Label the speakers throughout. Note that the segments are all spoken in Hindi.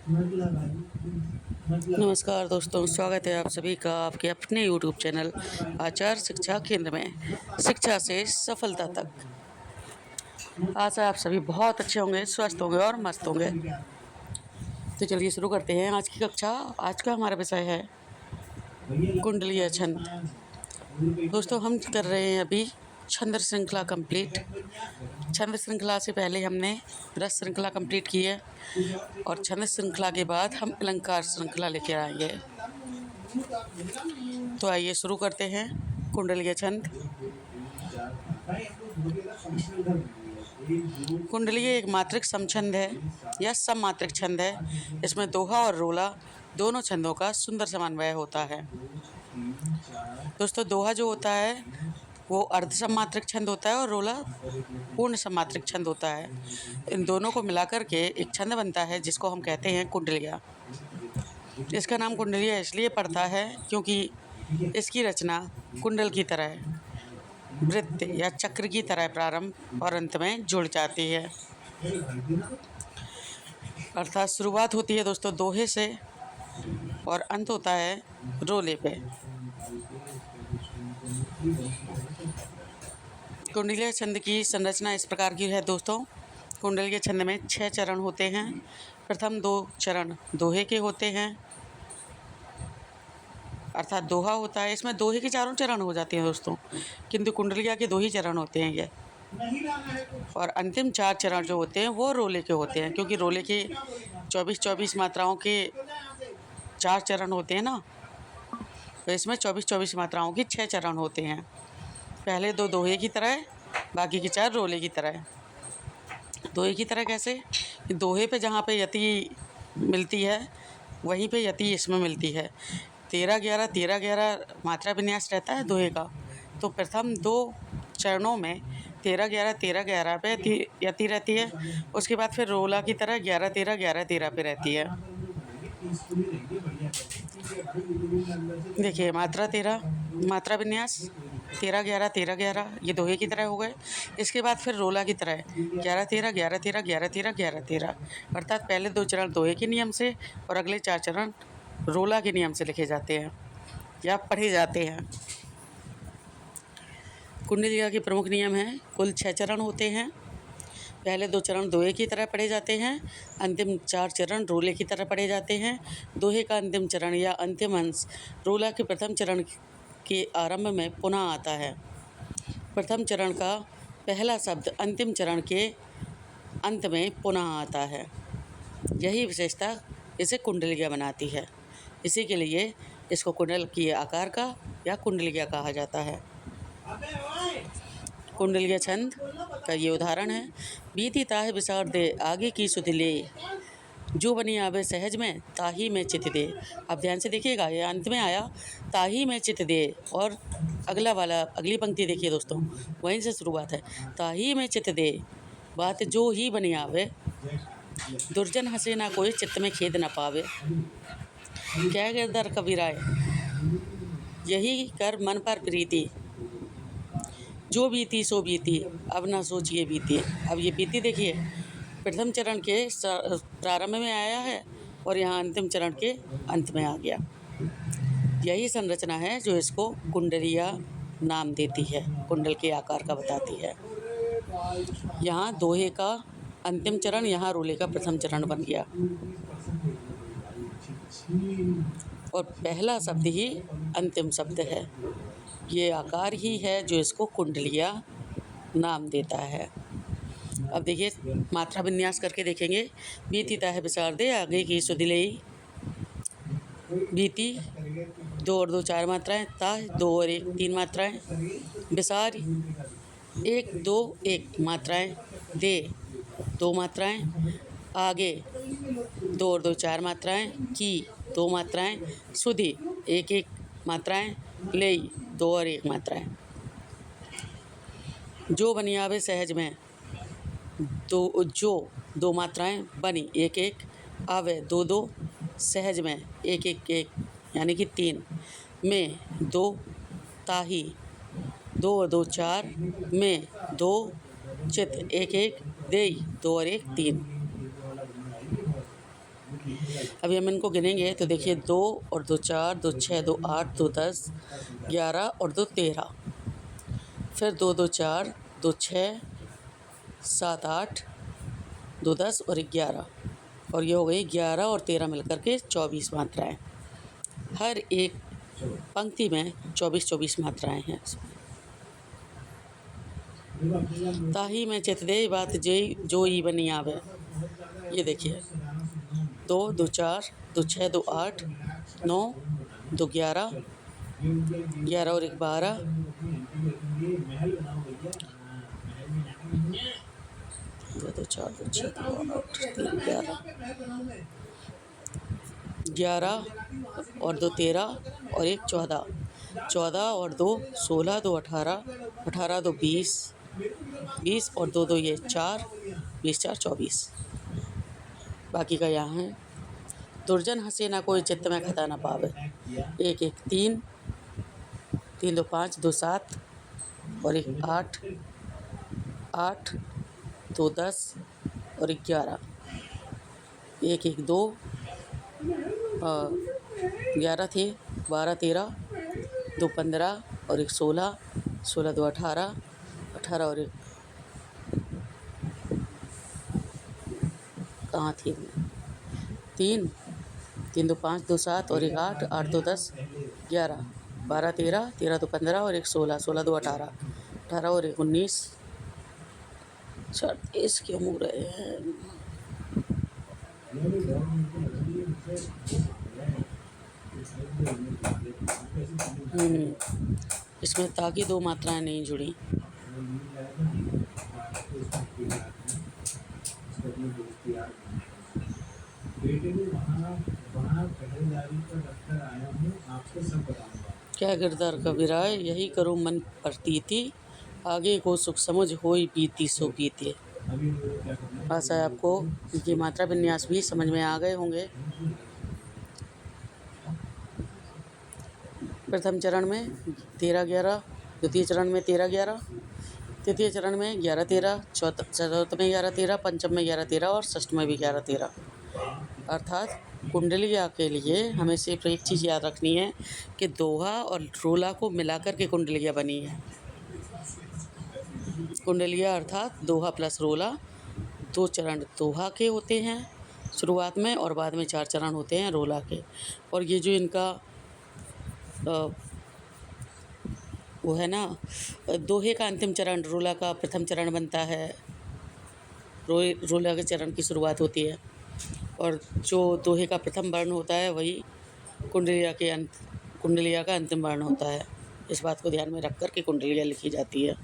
Speaker 1: नमस्कार दोस्तों, स्वागत है आप सभी का आपके अपने YouTube चैनल आचार शिक्षा केंद्र में शिक्षा से सफलता तक। आशा आप सभी बहुत अच्छे होंगे, स्वस्थ होंगे और मस्त होंगे। तो चलिए शुरू करते हैं आज की कक्षा। आज का हमारा विषय है कुंडलीय छंद। दोस्तों, हम कर रहे हैं अभी छंद श्रृंखला कंप्लीट। छंद श्रृंखला से पहले हमने रस श्रृंखला कंप्लीट की है और छंद श्रृंखला के बाद हम अलंकार श्रृंखला लेकर आएंगे। तो आइए शुरू करते हैं कुंडलीय छंद। कुंडलीय एक मात्रिक समछंद है या सममात्रिक छंद है। इसमें दोहा और रोला दोनों छंदों का सुंदर समन्वय होता है। दोस्तों, दोहा जो होता है वो अर्ध सममात्रिक छंद होता है और रोला पूर्ण सममात्रिक छंद होता है। इन दोनों को मिलाकर के एक छंद बनता है जिसको हम कहते हैं कुंडलिया। इसका नाम कुंडलिया इसलिए पड़ता है क्योंकि इसकी रचना कुंडल की तरह वृत्त या चक्र की तरह प्रारंभ और अंत में जुड़ जाती है। अर्थात शुरुआत होती है दोस्तों दोहे से और अंत होता है रोले पे। कुंडलीय छंद की संरचना इस प्रकार की है दोस्तों। कुंडलीय छंद में 6 चरण होते हैं। प्रथम 2 चरण दोहे के होते हैं, अर्थात दोहा होता है। इसमें दोहे के 4 चरण हो जाते हैं दोस्तों, किंतु कुंडलिया के 2 ही चरण होते हैं ये। और अंतिम 4 चरण जो होते हैं वो रोले के होते हैं, क्योंकि रोले के 24-24 मात्राओं के 4 चरण होते हैं ना, तो इसमें 24-24 मात्राओं की 6 चरण होते हैं। पहले 2 दोहे की तरह, बाकी के 4 रोले की तरह। दोहे की तरह कैसे? दोहे पे जहाँ पे यति मिलती है वहीं पे यति इसमें मिलती है। 13-11 13-11 मात्रा विन्यास रहता है दोहे का। तो प्रथम 2 चरणों में 13-11 13-11 पे यति रहती है। उसके बाद फिर रोला की तरह 11-13 11-13 पे रहती है। देखिए, मात्रा 13 मात्रा विन्यास 13-11 13-11 ये दोहे की तरह हो गए। इसके बाद फिर रोला की तरह 11-13 11-13 11-13 11-13, अर्थात पहले 2 चरण दोहे के नियम से और अगले 4 चरण रोला के नियम से लिखे जाते हैं या पढ़े जाते हैं। कुंडलिया के प्रमुख नियम हैं। कुल 6 चरण होते हैं। पहले 2 चरण दोहे की तरह पढ़े जाते हैं, अंतिम 4 चरण रोले की तरह पढ़े जाते हैं। दोहे का अंतिम चरण या अंतिम अंश रोला के प्रथम चरण के आरंभ में पुनः आता है। प्रथम चरण का पहला शब्द अंतिम चरण के अंत में पुनः आता है। यही विशेषता इसे कुंडलिया बनाती है। इसी के लिए इसको कुंडल की आकार का या कुंडलिया कहा जाता है। कुंडलिया छंद का ये उदाहरण है। बीती ताह बिसार दे आगे की सुध ले, जो बनी आवे सहज में ताही में चित दे। अब ध्यान से देखिएगा, ये अंत में आया ताही में चित दे और अगला वाला अगली पंक्ति देखिए दोस्तों, वहीं से शुरुआत है। ताही में चित दे, बात जो ही बनी आवे, दुर्जन हंसे ना कोई चित्त में खेद न पावे। क्या गिरधर कबीराय, यही कर मन पर प्रीति, जो बीती सो बीती, अब ना सोचिए बीती। अब ये बीती देखिए प्रथम चरण के प्रारंभ में आया है और यहाँ अंतिम चरण के अंत में आ गया। यही संरचना है जो इसको कुंडलिया नाम देती है, कुंडल के आकार का बताती है। यहाँ दोहे का अंतिम चरण, यहाँ रोले का प्रथम चरण बन गया और पहला शब्द ही अंतिम शब्द है। ये आकार ही है जो इसको कुंडलिया नाम देता है। अब देखिए मात्रा विन्यास करके देखेंगे। बीती ताह बिसार दे आगे की सुध लेई, बीती 2 और 2 4 मात्राएं, ताह 2 और 1 3 मात्राएं, बिसार 1 2 1 मात्राएं, दे 2 मात्राएं, आगे 2 और 2 4 मात्राएं, की 2 मात्राएं, सुधी 1-1 मात्राएं, लेई 2 और 1 मात्राएं। जो बनी आवे सहज में, जो 2 मात्राएं, बनी 1-1, आवे 2-2, सहज में 1-1-1 यानी कि 3, में 2, ताही 2 और 2 4, में 2, चित 1-1, देई 2 और 1 3। अभी हम इनको गिनेंगे तो देखिए 2 और 2 4, 2 6, 2 8, 2 10, 11 और 2 13, फिर 2 2 4, 2 6, 7 8, 2 10 और 11, और ये हो गई 11 और 13 मिलकर के 24 मात्राएँ। हर एक पंक्ति में 24-24 मात्राएँ हैं। ताही में चित दे बात जेई जो ई बनी आवे। ये देखिए 2 2 4, 2 6, 2 8, 9, 2 11, 11 और 1 12, 2 4, 2 6, 2 8, 3 11 और 2 13 और 1 14, 14 और 2 16, 2 18, 18 2 20, 20 और 2 2 ये 4, 20 4 24। बाकी का यहाँ है। दुर्जन हंसे ना कोई चित्त में खता ना पावे। 1 1 3, 3 2 5, 2 7 और 1 8, 8 2 10 और 11, 1 1 2, 11 थे, 12 13, 2 15 और 1 16, 16 2 18, 18 और 1 कहाँ थी 3, 3 2 5, 2 7 और 1 8, 8 2 10, 11, 12 13, 13 2 15 और 1 16, 16 2 18, 18 और 1 19, 30 क्यों मुँह रहे हैं। इसमें ताकि 2 मात्राएं नहीं जुड़ी। क्या गिरदार कबीराय यही करो मन प्रतीति, आगे को सुख समझ होई बीती सो बीते। आशा है आपको इनकी मात्रा विन्यास भी समझ में आ गए होंगे। प्रथम चरण में 13 11, द्वितीय चरण में 13 11, तृतीय चरण में 11 13, चतुर्थ में 11 13, पंचम में 11 13 और षष्ठ में भी 11 13। अर्थात कुंडलिया के लिए हमें सिर्फ एक चीज़ याद रखनी है कि दोहा और रोला को मिलाकर के कुंडलिया बनी है। कुंडलिया अर्थात दोहा प्लस रोला। 2 चरण दोहा के होते हैं शुरुआत में और बाद में 4 चरण होते हैं रोला के। और ये जो इनका वो है ना, दोहे का अंतिम चरण रोला का प्रथम चरण बनता है। रोला के चरण की शुरुआत होती है और जो दोहे का प्रथम वर्ण होता है वही कुंडलिया का अंतिम वर्ण होता है। इस बात को ध्यान में रख कर के कुंडलिया लिखी जाती है।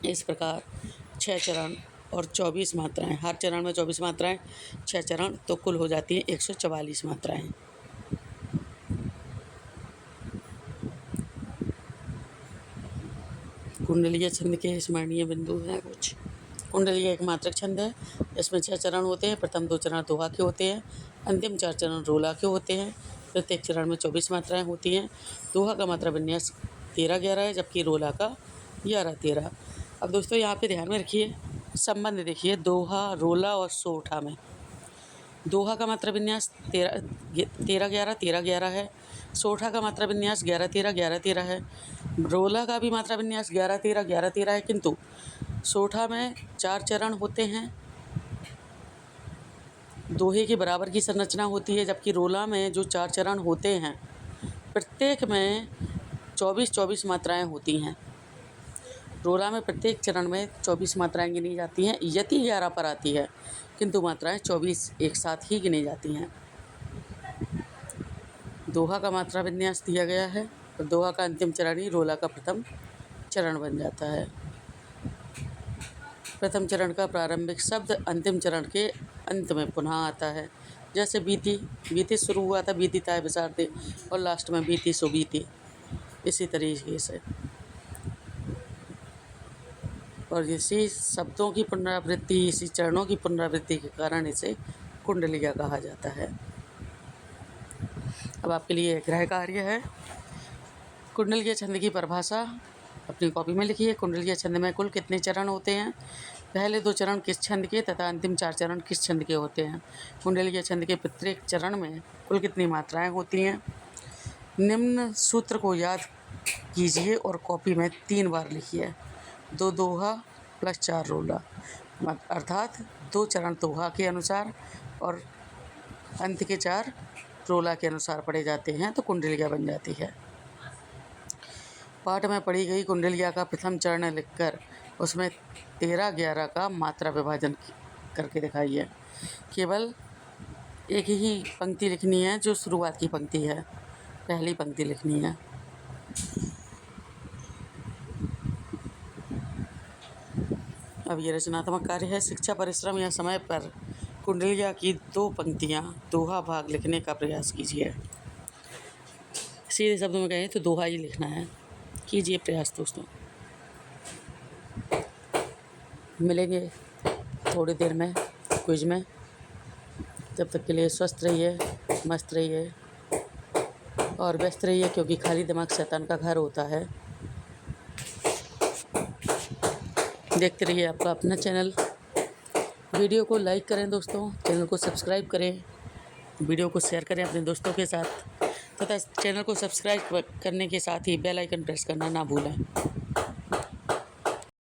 Speaker 1: इस प्रकार 6 चरण और 24 मात्राएं, हर चरण में 24 मात्राएं, 6 चरण तो कुल हो जाती हैं 144 मात्राएं। कुंडलिया छंद के स्मरणीय बिंदु हैं कुछ। कुंडलिया एक मात्रक छंद है। इसमें 6 चरण होते हैं। प्रथम 2 चरण दोहा के होते हैं, अंतिम 4 चरण रोला के होते हैं। प्रत्येक चरण में 24 मात्राएं होती हैं। दोहा का मात्रा विन्यास 13 11 है, जबकि रोला का 11 13। अब दोस्तों यहाँ पे ध्यान में रखिए, संबंध देखिए दोहा रोला और सोठा में। दोहा का मात्रा विन्यास 13 11 13 11 है। सोठा का मात्रा विन्यास 11 13 11 13 है। रोला का भी मात्रा विन्यास 11 13 11 13 है, किंतु सोठा में 4 चरण होते हैं, दोहे के बराबर की संरचना होती है, जबकि रोला में जो 4 चरण होते हैं प्रत्येक में 24-24 मात्राएं होती हैं। रोला में प्रत्येक चरण में 24 मात्राएं गिनी जाती हैं, यति 11 पर आती है, किंतु मात्राएं 24 एक साथ ही गिनी जाती हैं। दोहा का मात्रा विन्यास दिया गया है और दोहा का अंतिम चरण ही रोला का प्रथम चरण बन जाता है। प्रथम चरण का प्रारंभिक शब्द अंतिम चरण के अंत में पुनः आता है। जैसे बीती शुरू हुआ था बीती ताय विसार दे, और लास्ट में बीती सो बीती, इसी तरीके से। और इसी शब्दों की पुनरावृत्ति, इसी चरणों की पुनरावृत्ति के कारण इसे कुंडलिया कहा जाता है। अब आपके लिए गृह कार्य है। कुंडलिया छंद की परिभाषा अपनी कॉपी में लिखिए। कुंडलिया छंद में कुल कितने चरण होते हैं? पहले 2 चरण किस छंद के तथा अंतिम 4 चरण किस छंद के होते हैं? कुंडलिया छंद के प्रत्येक चरण में कुल कितनी मात्राएं होती हैं? निम्न सूत्र को याद कीजिए और कॉपी में 3 बार लिखिए। 2 दोहा प्लस 4 रोला, अर्थात 2 चरण दोहा के अनुसार और अंत के 4 रोला के अनुसार पढ़े जाते हैं तो कुंडलिया बन जाती है। पाठ में पढ़ी गई कुंडलिया का प्रथम चरण लिखकर उसमें 13-11 का मात्रा विभाजन करके दिखाइए। केवल एक ही पंक्ति लिखनी है जो शुरुआत की पंक्ति है, पहली पंक्ति लिखनी है। अब ये रचनात्मक कार्य है। शिक्षा, परिश्रम या समय पर कुंडलिया की 2 पंक्तियाँ दोहा भाग लिखने का प्रयास कीजिए। सीधे शब्दों में कहें तो दोहा ही लिखना है। कीजिए प्रयास दोस्तों। मिलेंगे थोड़ी देर में क्विज में। तब तक के लिए स्वस्थ रहिए, मस्त रहिए और व्यस्त रहिए, क्योंकि खाली दिमाग शैतान का घर होता है। देखते रहिए आपका अपना चैनल। वीडियो को लाइक करें दोस्तों, चैनल को सब्सक्राइब करें, वीडियो को शेयर करें अपने दोस्तों के साथ तथा चैनल को सब्सक्राइब करने के साथ ही बेल आइकन प्रेस करना ना भूलें।